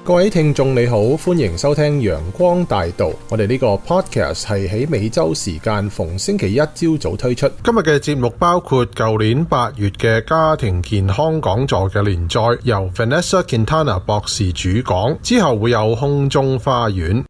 各位聽眾你好，歡迎收聽陽光大道。我哋呢個 podcast 係喺美洲時間逢星期一朝早推出。今日嘅節目包括舊年8月嘅家庭健康講座嘅連載，由 Vanessa Quintana 博士主講，之後會有空中花園。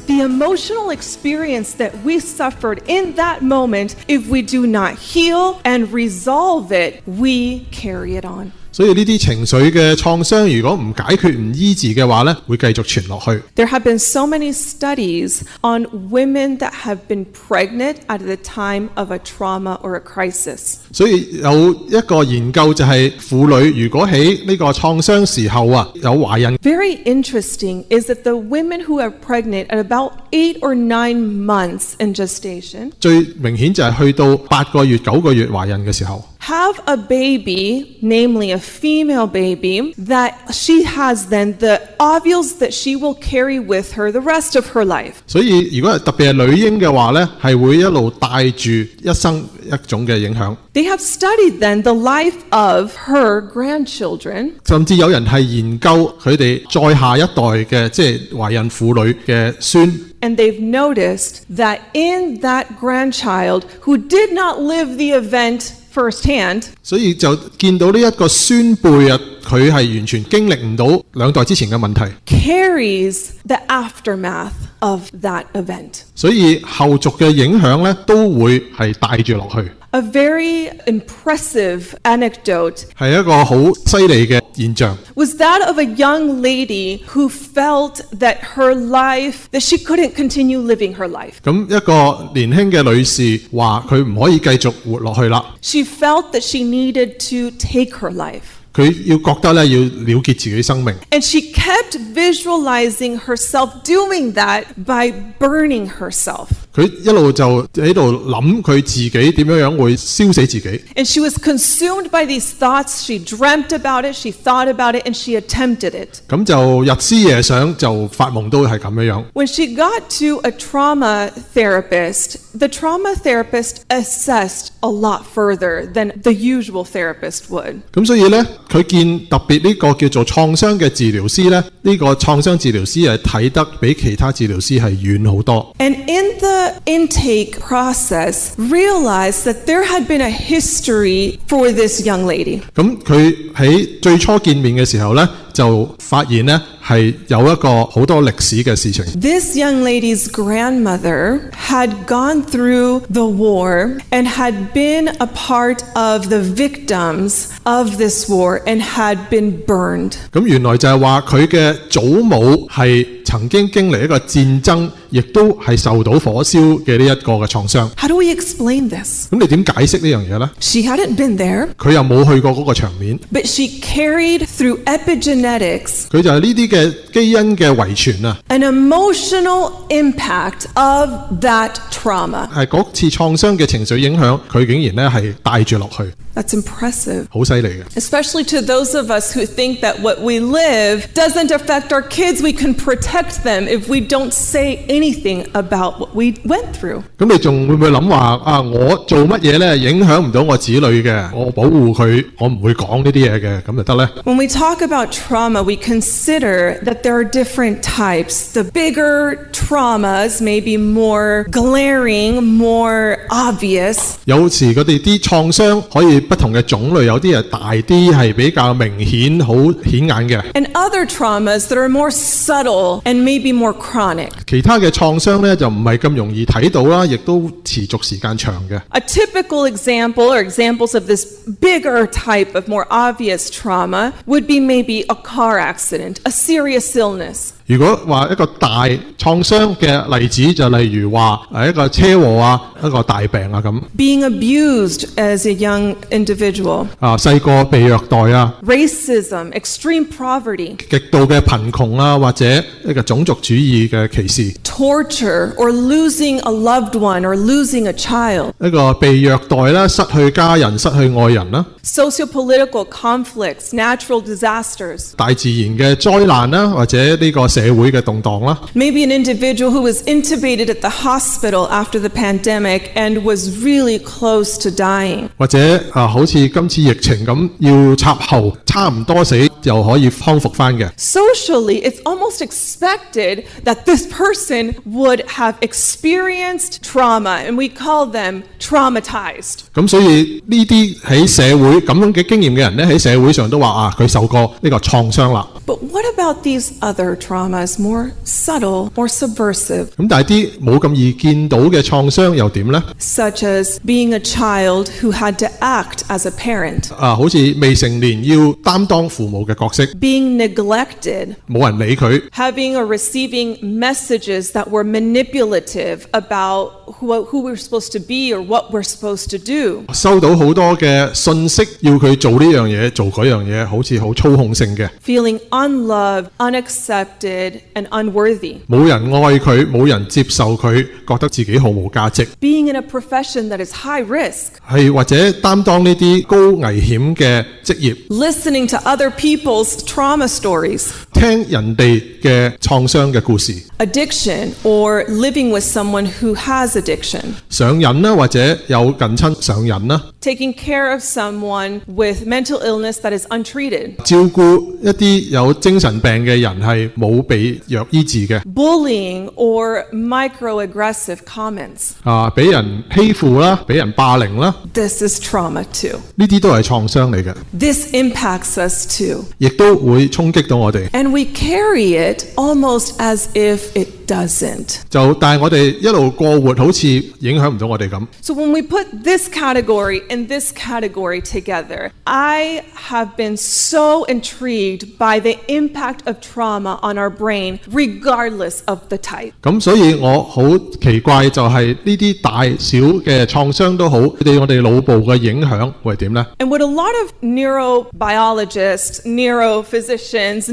The emotional experience that we suffered in that moment, if we do not heal and resolve it, we carry it on. 所以呢啲情緒嘅創傷，如果唔解決唔醫治嘅話呢，會繼續傳落去。There have been so many studies on women that have been pregnant at the time of a trauma or a crisis. 所以有一個研究就係婦女如果喺呢個創傷時候有懷孕。Very interesting is that the women who are pregnant at about 8 or 9 months in gestation, 最明顯就係去到8個月、9個月懷孕嘅時候。have a baby, namely a female baby, that she has then the ovules that she will carry with her the rest of her life. 所以如果特別係女嬰嘅話呢，係會一路帶住一生一種嘅影響。They have studied then the life of her grandchildren. 甚至有人係研究佢哋再下一代嘅即係懷孕婦女嘅孫。And they've noticed that in that grandchild who did not live the event firsthand, 所以就見到呢一個孫輩佢係完全經歷唔到2代之前嘅問題 carries the aftermath of that event. 所以後續嘅影響呢都會係帶住落去。A very impressive anecdote 係一個好犀利嘅現象 was that of a young lady who felt that her life, that she couldn't continue living her life. 咁一個年輕嘅女士話佢唔可以繼續活落去啦。She felt that she needed to take her life. 佢要覺得咧要了結自己生命。And she kept visualizing herself doing that by burning herself. 佢一路就喺度諗佢自己點樣會燒死自己。And she was consumed by these thoughts. She dreamt about it, she thought about it, and she attempted it. 咁就日思夜想，就發夢都係咁樣。When she got to a trauma therapist, the trauma therapist assessed a lot further than the usual therapist would. 咁所以呢，佢見特別呢個叫做創傷嘅治療師呢，呢個創傷治療師係睇得比其他治療師係遠好多。And in the intake process, realized that there had been a history for this young lady. 咁佢喺最初見面嘅時候呢，就發現呢係有一個好多歷史嘅事情。This young lady's grandmother had gone through the war and had been a part of the victims of this war and had been burned. 咁原來就係話佢嘅祖母係曾經經歷一個戰爭，亦都係受到火燒嘅呢一個嘅創傷。How do we explain this? 咁你點解釋呢樣嘢呢？ She hadn't been there, 佢又冇去過嗰個場面， but she carried through epigenetics 佢就係呢啲嘅基因嘅遺傳啊， an emotional impact of that trauma. 係嗰次創傷嘅情緒影響，佢竟然咧係帶住落去。That's impressive. 好犀利嘅。 Especially to those of us who think that what we live doesn't affect our kids. We can protect them if we don't say anything about what we went through. 咁你仲會唔會諗話我做乜嘢咧影響唔到我子女嘅，我保護佢，我唔會講呢啲嘢嘅，咁就得咧？ When we talk about trauma, we consider that there are different types. The bigger traumas may be more glaring, more obvious. 有時佢哋啲創傷可以不同嘅種類，有啲係大啲，係比較明顯、好顯眼嘅。And other traumas that are more subtle and maybe more chronic. 其他嘅創傷咧就唔係咁容易睇到啦，亦都持續時間長嘅。A typical example or examples of this bigger type of more obvious trauma would be maybe a car accident, a serious illness. 如果話一個大創傷嘅例子，就例如話一個車禍啊，一個大病啊咁。Being abused as a young individual. 細個被虐待啊。Racism, extreme poverty. 極度嘅貧窮啊，或者一個種族主義嘅歧視。Torture or losing a loved one or losing a child. 一個被虐待啦，失去家人、失去愛人啦。Sociopolitical conflicts, natural disasters. 大自然嘅災難啦，或者呢個社會嘅動盪啦。Maybe an individual who was intubated at the hospital after the pandemic and was really close to dying. 或者好似今次疫情咁要插喉，差唔多死又可以康復翻嘅。Socially, it's almost expected that this person would have experienced trauma, and we call them traumatized. 咁所以呢啲喺社會咁樣嘅經驗嘅人咧，喺社會上都話佢受過呢個創傷啦。But what about these other traumas, more subtle, more subversive? 咁但係啲冇咁易見到嘅創傷又點呢？ Such as being a child who had to act as a parent. 好似未成年要擔當父母嘅角色， Being neglected. 冇人理佢。Having or receiving messages that were manipulative about who we're supposed to be or what we're supposed to do. 收到好多嘅信息，要佢做呢樣嘢，做嗰樣嘢，好似好操控性嘅。Feeling unloved, unaccepted, and unworthy. 冇人愛佢，冇人接受佢，覺得自己毫無價值。Being in a profession that is high risk. 係或者擔當呢啲高危險嘅職業。Listening to other people's trauma stories. 聽人哋嘅創傷嘅故事。Addiction or living with someone who has addiction. 上癮啦，或者有近親上癮啦。Taking care of someone with mental illness that is untreated. 照顧一啲有精神病嘅人係冇被藥醫治嘅。Bullying or microaggressive comments. 俾人欺負啦，俾人霸凌啦。This is trauma too. 呢啲都係創傷嚟嘅。This impacts us too. 亦都會衝擊到我哋。And we carry it almost as if it doesn't. 但係我哋一路過活好似影響唔到我哋咁。So when we put this category and this category together, I have been so intrigued by the impact of trauma on our brain regardless of the type. 咁所以我好奇怪就係呢啲大小嘅創傷都好，對我哋腦部嘅影響會係點呢？ And what a lot of neurobiologists, neurophysicians,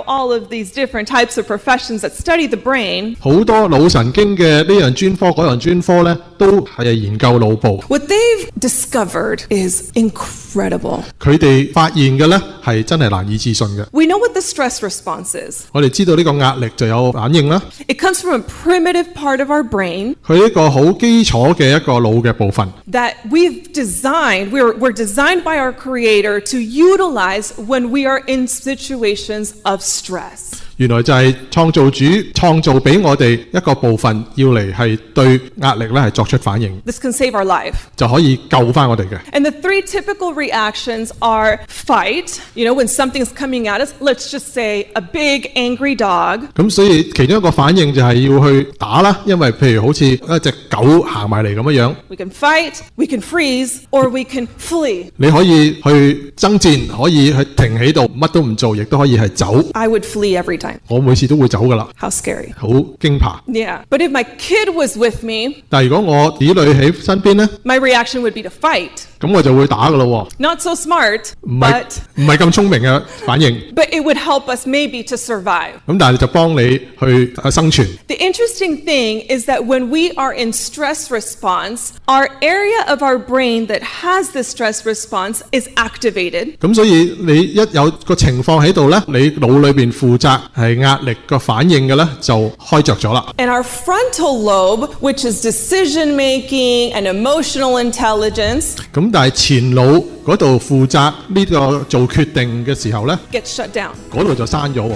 all of these different types of professions that study the brain, 好多腦神經嘅呢樣專科嗰樣專科咧，都係研究腦部。 what they've discovered is incredible. 佢哋發現嘅咧係真係難以置信嘅。 We know what the stress response is. 我哋知道呢個壓力就有反應啦。It comes from a primitive part of our brain 佢一個好基礎嘅一個腦嘅部分。 that we're designed by our creator to utilize when we are in situations of stress. 原來就係創造主創造俾我哋一個部分，要嚟係對壓力咧係作出反應， This can save our life. 就可以救翻我哋嘅。 And the three typical reactions are fight, when something's coming at us, let's just say a big angry dog. 咁所以其中一個反應就係要去打啦，因為譬如好似一隻狗行埋嚟咁樣。 We can fight, we can freeze, or we can flee. 你可以去爭戰，可以去停喺度，乜都唔做，亦都可以係走。 I would flee every time. 我每次都會走噶啦， How scary. 好驚怕。 Yeah. But if my kid was with me, 但係如果我子女喺身邊呢， my reaction would be to fight. 咁我就會打噶咯。 Not so smart, 唔係 but 咁聰明嘅反應。 it would help us maybe to survive. 咁但係就幫你去生存。 The interesting thing is that when we are in stress response, our area of our brain that has this stress response is activated. 咁所以你一有個情況喺度呢，你腦裏邊負責係壓力個反應嘅呢，就開着咗啦。 And our frontal lobe, which is decision making and emotional intelligence, 咁但係前腦嗰度負責呢個做決定嘅時候呢， gets shut down. 嗰度就閂咗喎。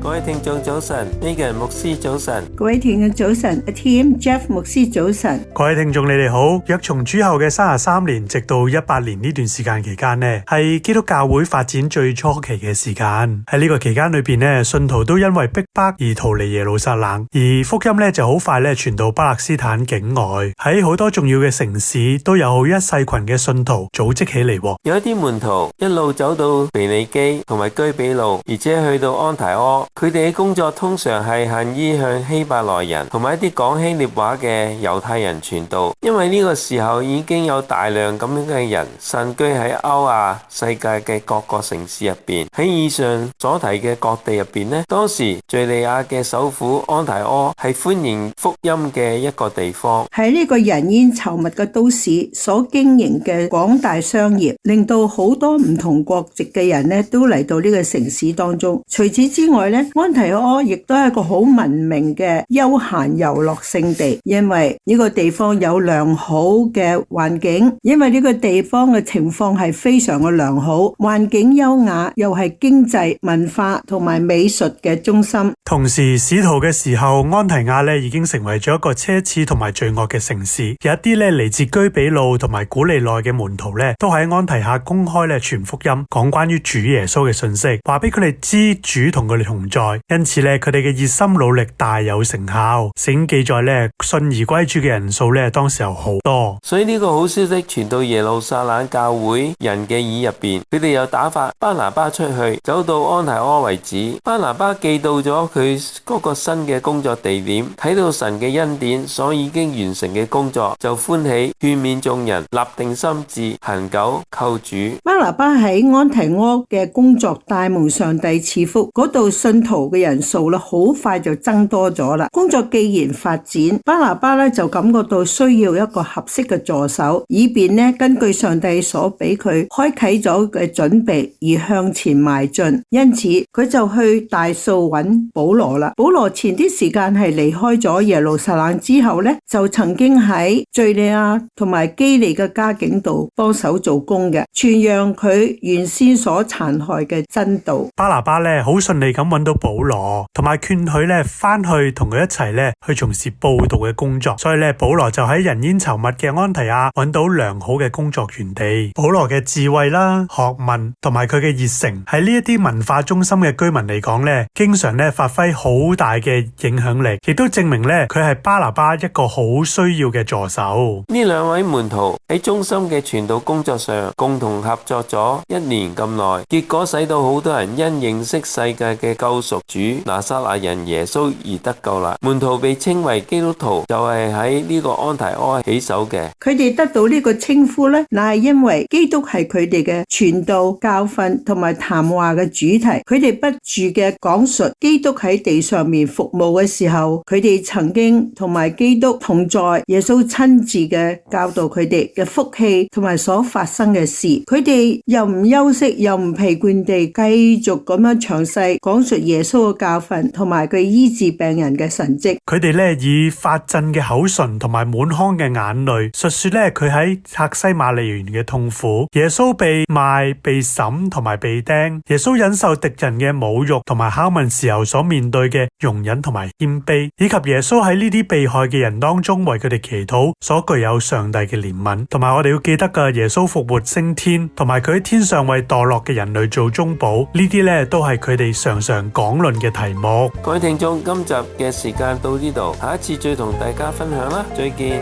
各位聽眾早晨，呢個人牧師早晨，各位聽眾早晨，阿 Tim Jeff 牧師早晨，各位聽眾你哋好。約從主後嘅33年直到18年呢段時間期間呢，係基督教會發展最初期嘅時間。喺呢個期間裏邊呢，信徒都因為逼迫而逃離耶路撒冷，而福音呢就好快呢傳到巴勒斯坦境外，喺好多重要嘅城市都有一細群嘅信徒組織起嚟。有一啲門徒一路走到腓尼基同埋居比路，而且去到安提阿，佢哋哋嘅工作通常係限於向希伯來人同埋一啲講希臘話嘅猶太人傳道，因為呢個時候已經有大量咁樣嘅人散居喺歐亞世界嘅各個城市入邊。喺以上所提嘅各地入邊呢，當時敘利亞嘅首府安提阿係歡迎福音嘅一個地方。喺呢個人煙稠密嘅都市所經營嘅廣大商業，令到好多唔同國籍嘅人呢都嚟到呢個城市當中。除此之外呢，安提阿亦都係一個好文明嘅休閒遊樂勝地，因為呢個地方有良好嘅環境，因為呢個地方嘅情況係非常嘅良好，環境優雅，又係經濟、文化同埋美術嘅中心。同時使徒嘅時候，安提亞咧已經成為咗一個奢侈同埋罪惡嘅城市，有一啲咧嚟自居比路同埋古利奈嘅門徒咧，都喺安提亞公開咧傳福音，講關於主耶穌嘅信息，話俾佢哋知主同佢哋同在。因此咧，佢哋嘅熱心努力大有成效。聖經記載咧，信而歸主嘅人數咧，當時有好多。所以呢個好消息傳到耶路撒冷教會人嘅耳入邊，佢哋又打發巴拿巴出去，走到安提阿為止。巴拿巴記到咗佢嗰個新嘅工作地點，睇到神嘅恩典所已經完成嘅工作，就歡喜勸勉眾人立定心志，恒久靠主。巴拿巴喺安提阿嘅工作大蒙上帝賜福，嗰度信徒嘅人數咧好快就增多咗啦。工作既然發展，巴拿巴咧就感覺到需要一個合適嘅助手，以便咧根據上帝所俾佢開啟咗嘅準備而向前邁進。因此佢就去大數揾保羅啦。保羅前啲時間係離開咗耶路撒冷之後咧，就曾經喺敘利亞同埋基利嘅家境度幫手做工嘅，傳揚佢原先所殘害嘅真道。巴拿巴咧好順利咁揾到保羅，同埋勸佢咧翻去同佢一齊咧去從事佈道嘅工作。所以咧保羅就喺人煙稠密嘅安提亞揾到良好嘅工作園地。保羅嘅智慧啦、學問同埋佢嘅熱誠，喺呢一啲文化中心嘅居民嚟講咧，經常咧發揮好大嘅影響力，亦都證明咧佢係巴拿巴一個好需要嘅助手。呢兩位門徒喺中心嘅傳道工作上共同合作咗1年咁耐，結果使到好多人因認識世界嘅救贖主拿撒勒人耶穌而得救啦。門徒被稱為基督徒，就係喺呢個安提阿起手嘅。佢哋得到呢個稱呼咧，乃係因為基督係佢哋嘅傳道、教訓同埋談話嘅主題。佢哋不住嘅講述基督喺地上面服務嘅時候，佢哋曾經同埋基督同在，耶穌親自嘅教導佢哋嘅福氣同埋所發生嘅事。佢哋又唔休息又唔疲倦地繼續咁樣詳細講述耶穌嘅教訓同埋佢醫治病人嘅神蹟。佢哋咧以發震嘅口唇同埋滿腔嘅眼淚述說咧佢喺客西馬尼園嘅痛苦，耶穌被賣、被審同埋被釘，耶穌忍受敵人嘅侮辱同埋拷問時候所面對嘅容忍同埋謙卑，以及耶穌喺呢啲被害嘅人當中為佢哋祈禱所具有上帝嘅憐憫。同埋我哋要記得嘅耶穌復活升天，同埋佢喺天上為墮落嘅人類做中保，呢啲咧都係佢哋常常講論嘅題目。各位聽眾，今集嘅時間到呢度，下一次再同大家分享啦，再見。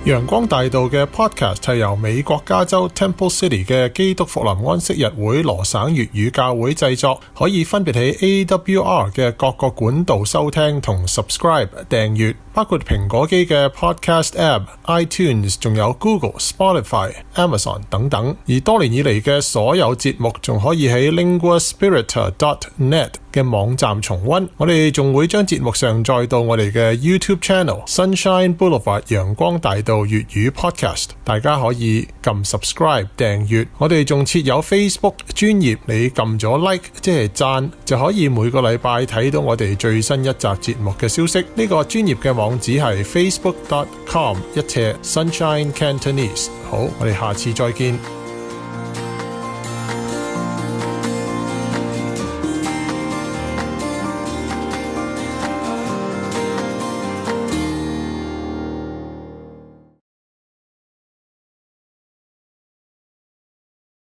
陽光大道嘅 podcast 係由美國加州 Temple City 嘅基督復臨安息日會羅省粵語教會製作，可以分別喺 AWR 嘅各個管道收聽同 subscribe 訂閱，包括蘋果機嘅 podcast app、iTunes， 仲有 Google、Spotify、Amazon 等等。而多年以嚟嘅所有節目仲可以喺 linguaspirit.net 嘅網站重溫。我哋仲會將節目上載到我哋嘅 YouTube Channel Sunshine Boulevard 陽光大道粵語 Podcast， 大家可以撳 subscribe 訂閱。我哋仲設有 Facebook 專頁，你撳咗 like 即係讚，就可以每個禮拜睇到我哋最新一集節目嘅消息。呢個專頁嘅網址係 facebook.com/Sunshine Cantonese。好，我哋下次再見。